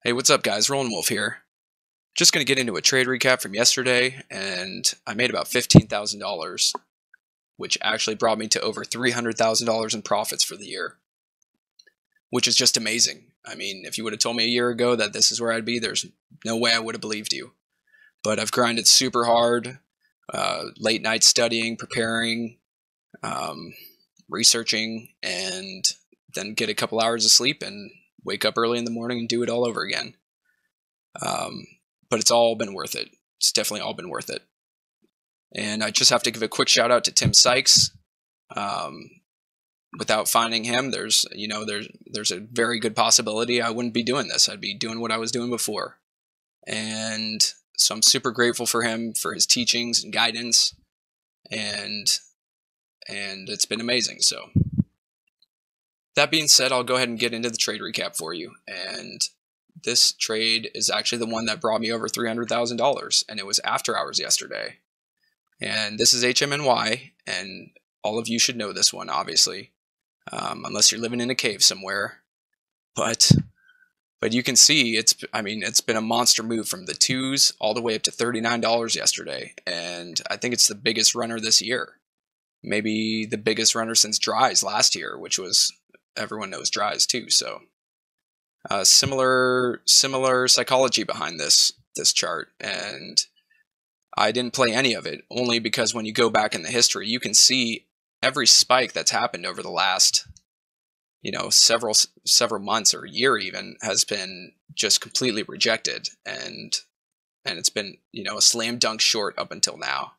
Hey, what's up, guys? Rolling Wolf here. Just going to get into a trade recap from yesterday, and I made about $15,000, which actually brought me to over $300,000 in profits for the year, which is just amazing. I mean, if you would have told me a year ago that this is where I'd be, there's no way I would have believed you. But I've grinded super hard, late night studying, preparing, um, researching, and then get a couple hours of sleep and wake up early in the morning and do it all over again. Um, but it's all been worth it. It's definitely all been worth it. And I just have to give a quick shout out to Tim Sykes. Um, Without finding him, there's a very good possibility I wouldn't be doing this. I'd be doing what I was doing before. And so I'm super grateful for him, for his teachings and guidance, and it's been amazing. So that being said, I'll go ahead and get into the trade recap for you. And this trade is actually the one that brought me over $300,000, and it was after hours yesterday. And this is HMNY, and all of you should know this one, obviously, unless you're living in a cave somewhere. But you can see it's been a monster move from the twos all the way up to $39 yesterday, and I think it's the biggest runner this year. Maybe the biggest runner since Dries last year, which was, everyone knows Dries too. So similar psychology behind this chart, and I didn't play any of it only because when you go back in the history, you can see every spike that's happened over the last, several months or a year even has been just completely rejected, and it's been, a slam dunk short up until now.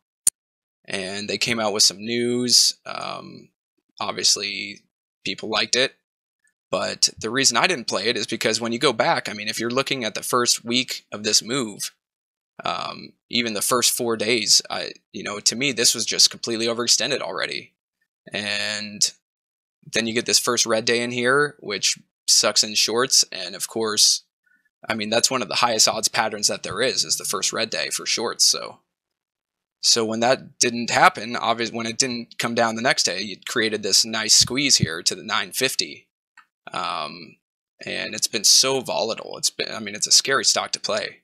And they came out with some news. Obviously, people liked it. But the reason I didn't play it is because when you go back, if you're looking at the first week of this move, even the first 4 days, to me, this was just completely overextended already. And then you get this first red day in here, which sucks in shorts. And of course, that's one of the highest odds patterns that there is the first red day for shorts. So when that didn't happen, obviously when it didn't come down the next day, it created this nice squeeze here to the 950. And it's been so volatile. It's a scary stock to play.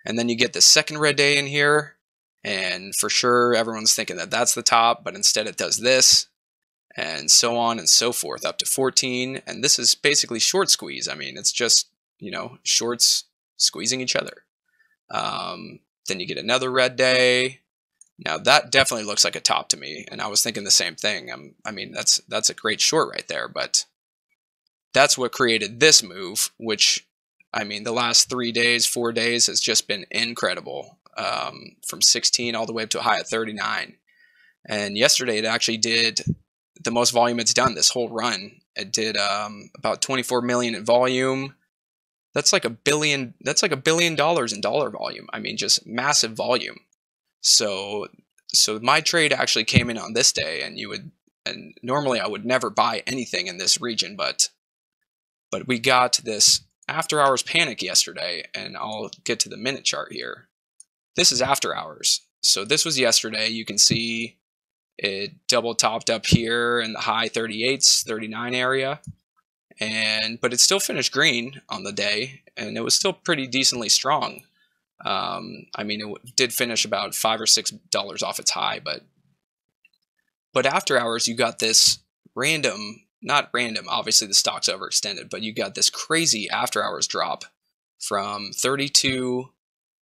And then you get the second red day in here, and for sure everyone's thinking that that's the top, but instead it does this, and so on and so forth up to 14. And this is basically short squeeze. It's just, shorts squeezing each other. Then you get another red day. Now that definitely looks like a top to me, and I was thinking the same thing. That's a great short right there, but that's what created this move, which, the last 3 days, 4 days has just been incredible, from 16 all the way up to a high of 39. And yesterday it actually did the most volume it's done this whole run. It did about 24 million in volume. That's like $1 billion. That's like $1 billion in dollar volume. Just massive volume. So my trade actually came in on this day, and normally I would never buy anything in this region, but we got this after hours panic yesterday, and I'll get to the minute chart here. This is after hours. So this was yesterday. You can see it double topped up here in the high 38s, 39 area. But it still finished green on the day, and it was still pretty decently strong. It did finish about $5 or $6 off its high, but after hours you got this not random, obviously the stock's overextended, but you got this crazy after hours drop from 32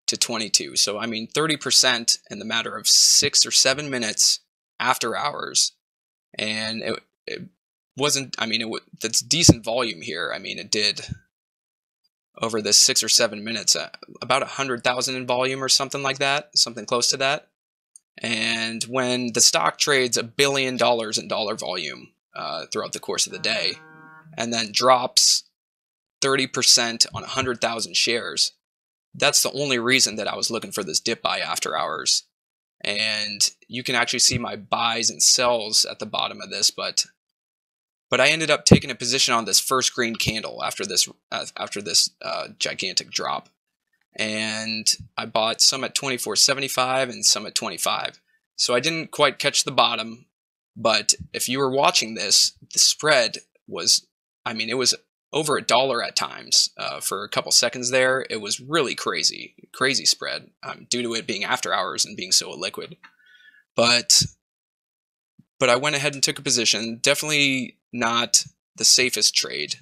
to 22. So 30% in the matter of 6 or 7 minutes after hours, and it wasn't. That's decent volume here. It did over this 6 or 7 minutes about 100,000 in volume or something like that, something close to that. And when the stock trades $1 billion in dollar volume throughout the course of the day, and then drops 30% on 100,000 shares, that's the only reason that I was looking for this dip buy after hours. And you can actually see my buys and sells at the bottom of this, but I ended up taking a position on this first green candle after this gigantic drop, and I bought some at 24.75 and some at 25. So I didn't quite catch the bottom, but if you were watching this, the spread was, it was over $1 at times for a couple seconds there. It was really crazy spread due to it being after hours and being so illiquid. But I went ahead and took a position. Definitely not the safest trade,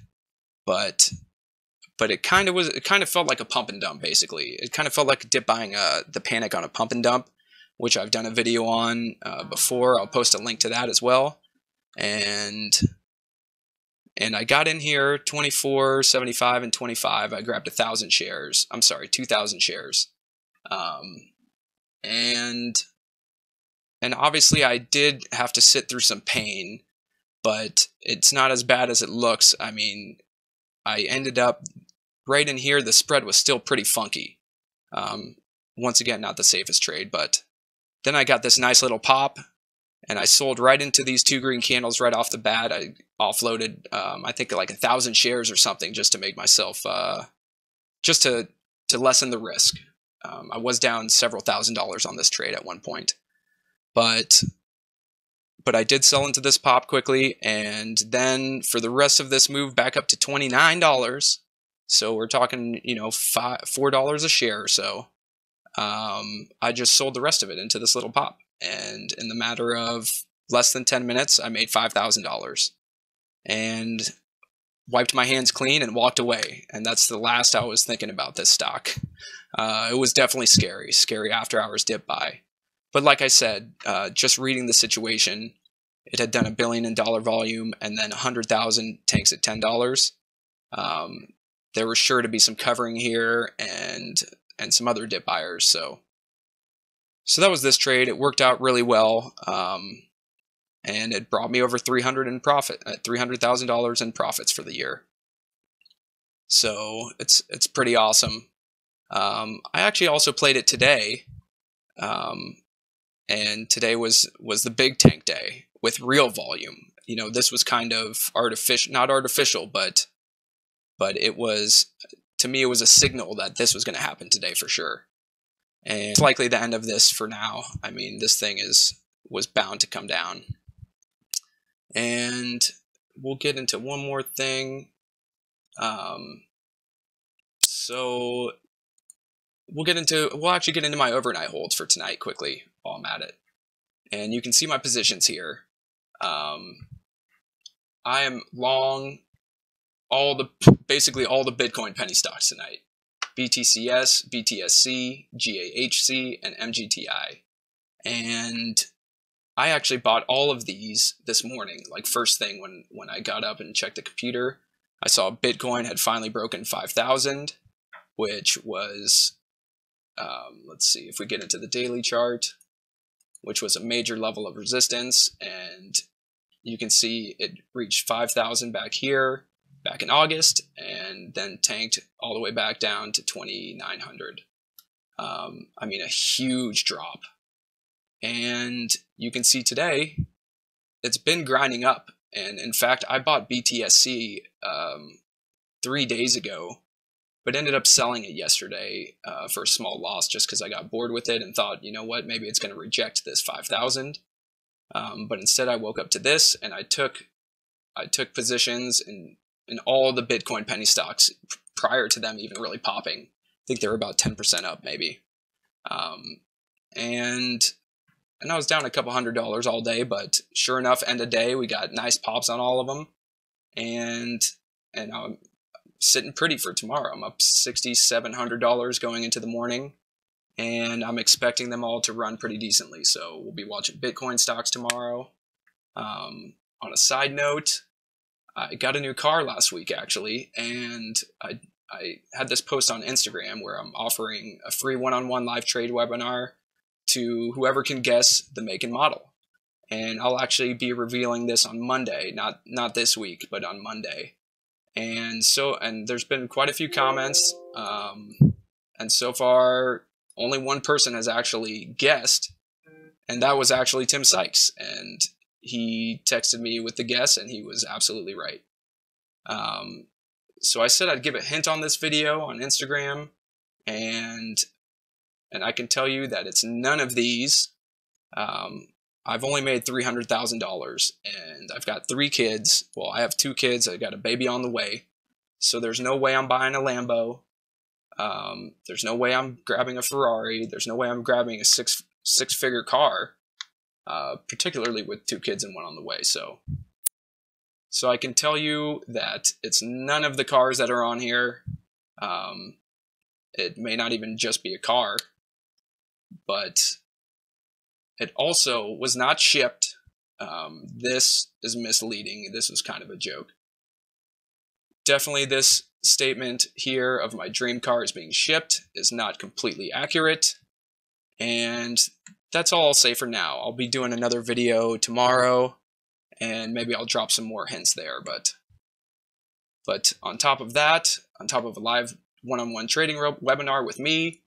but it kind of was. It kind of felt like a pump and dump. Basically, it kind of felt like dip buying the panic on a pump and dump, which I've done a video on before. I'll post a link to that as well. And I got in here 24, 75, and 25. I grabbed 1,000 shares. I'm sorry, 2,000 shares. And obviously I did have to sit through some pain, but it's not as bad as it looks. I mean, I ended up right in here. The spread was still pretty funky. Once again, not the safest trade, but then I got this nice little pop, and I sold right into these 2 green candles right off the bat. I offloaded, I think like 1,000 shares or something just to make myself, just to lessen the risk. I was down several $1,000s on this trade at one point, but I did sell into this pop quickly, and then for the rest of this move back up to $29. So we're talking, you know, $4 a share or so. I just sold the rest of it into this little pop. And in the matter of less than 10 minutes, I made $5,000 and wiped my hands clean and walked away. And that's the last I was thinking about this stock. It was definitely scary after hours dip buy. But like I said, just reading the situation, it had done $1 billion in dollar volume and then 100,000 tanks at $10. There was sure to be some covering here and some other dip buyers. So that was this trade. It worked out really well, and it brought me over $300,000 in profits for the year. So it's pretty awesome. I actually also played it today, and today was the big tank day with real volume. You know, this was kind of not artificial, but it was, to me, it was a signal that this was going to happen today for sure. And it's likely the end of this for now. I mean, this thing was bound to come down. And we'll get into one more thing. So we'll actually get into my overnight holds for tonight quickly while I'm at it. And you can see my positions here. I am long basically all the Bitcoin penny stocks tonight. BTCS, BTSC, GAHC, and MGTI. And I actually bought all of these this morning, like first thing when I got up and checked the computer. I saw Bitcoin had finally broken 5,000, which was, let's see if we get into the daily chart, which was a major level of resistance. And you can see it reached 5,000 back here, back in August, and then tanked all the way back down to 2,900. I mean, a huge drop. And you can see today, it's been grinding up. And in fact, I bought BTSC 3 days ago, but ended up selling it yesterday for a small loss just because I got bored with it and thought, you know what, maybe it's going to reject this 5,000. But instead, I woke up to this, and I took positions in all the Bitcoin penny stocks prior to them even really popping. I think they were about 10% up, maybe. And I was down a couple $100 all day, but sure enough, end of day, we got nice pops on all of them. And I'm sitting pretty for tomorrow. I'm up $6,700 going into the morning, and I'm expecting them all to run pretty decently. So we'll be watching Bitcoin stocks tomorrow. On a side note, I got a new car last week, actually, and I had this post on Instagram where I'm offering a free one-on-one live trade webinar to whoever can guess the make and model. And I'll actually be revealing this on Monday, not this week, but on Monday. And there's been quite a few comments, and so far only one person has actually guessed, and that was actually Tim Sykes. And he texted me with the guess, and he was absolutely right. So I said I'd give a hint on this video on Instagram, and I can tell you that it's none of these. I've only made $300,000, and I've got 3 kids. Well, I have 2 kids. I got a baby on the way. So there's no way I'm buying a Lambo. There's no way I'm grabbing a Ferrari. There's no way I'm grabbing a six-figure car, particularly with 2 kids and 1 on the way. So I can tell you that it's none of the cars that are on here. It may not even just be a car, but it also was not shipped. This is misleading. This was kind of a joke. Definitely this statement here of my dream car is being shipped is not completely accurate. And that's all I'll say for now. I'll be doing another video tomorrow, and maybe I'll drop some more hints there. But on top of that, on top of a live one-on-one trading webinar with me,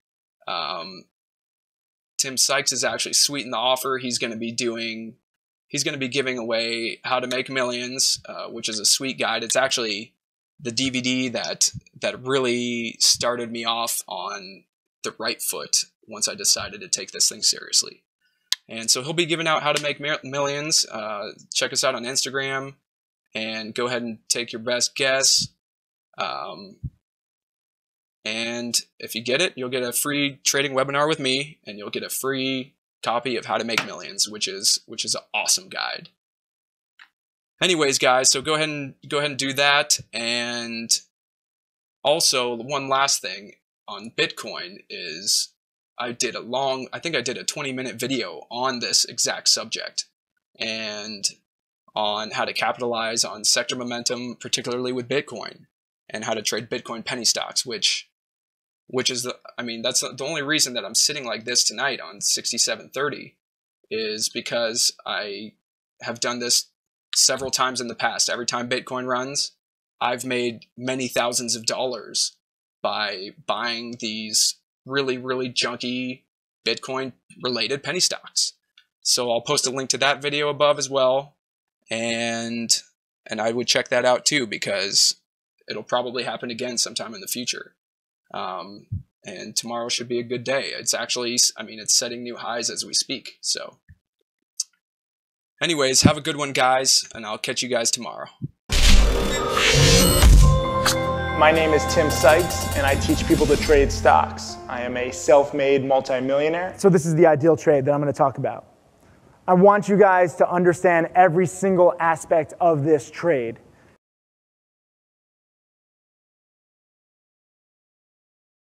Tim Sykes is actually sweetened the offer. He's going to be giving away How to Make Millions, which is a sweet guide. It's actually the DVD that really started me off on the right foot once I decided to take this thing seriously. And so he'll be giving out How to Make Millions. Check us out on Instagram and go ahead and take your best guess. And if you get it, you'll get a free trading webinar with me, and you'll get a free copy of How to Make Millions, which is an awesome guide. Anyways, guys, so go ahead and do that. And also, one last thing on Bitcoin is I think I did a 20-minute video on this exact subject and on how to capitalize on sector momentum, particularly with Bitcoin, and how to trade Bitcoin penny stocks, which is that's the only reason that I'm sitting like this tonight on 67.30 is because I have done this several times in the past. Every time Bitcoin runs, I've made many thousands of dollars by buying these really, really junky Bitcoin related penny stocks. So I'll post a link to that video above as well. And I would check that out too, because it'll probably happen again sometime in the future. And tomorrow should be a good day. It's actually, it's setting new highs as we speak. So anyways, have a good one, guys, and I'll catch you guys tomorrow. My name is Tim Sykes, and I teach people to trade stocks. I am a self-made multimillionaire. So this is the ideal trade that I'm going to talk about. I want you guys to understand every single aspect of this trade.